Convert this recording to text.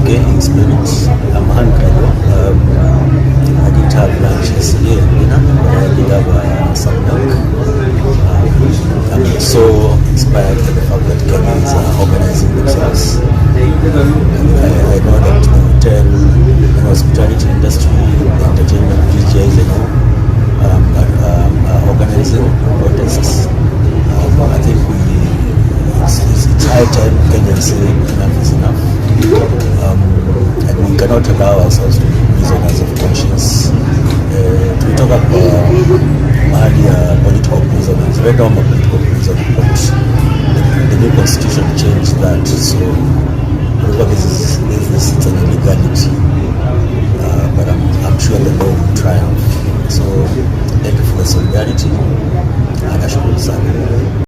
okay, explain it. I'm hungry. I didn't have lunch yesterday and dinner, but I did have some milk. I'm so inspired by the fact that Kenyans are organizing themselves. I know that the hotel and hospitality industry, the entertainment DJs and all are organizing protests. I think it's high time Kenyans say enough is enough. And we cannot allow ourselves to be prisoners of conscience. Tulitoka kwa mahali ya political prisoners, right now political prisoners, but the new constitution changed that, so this is an illegality, but I'm sure the law will triumph. So thank you for the solidarity, and I should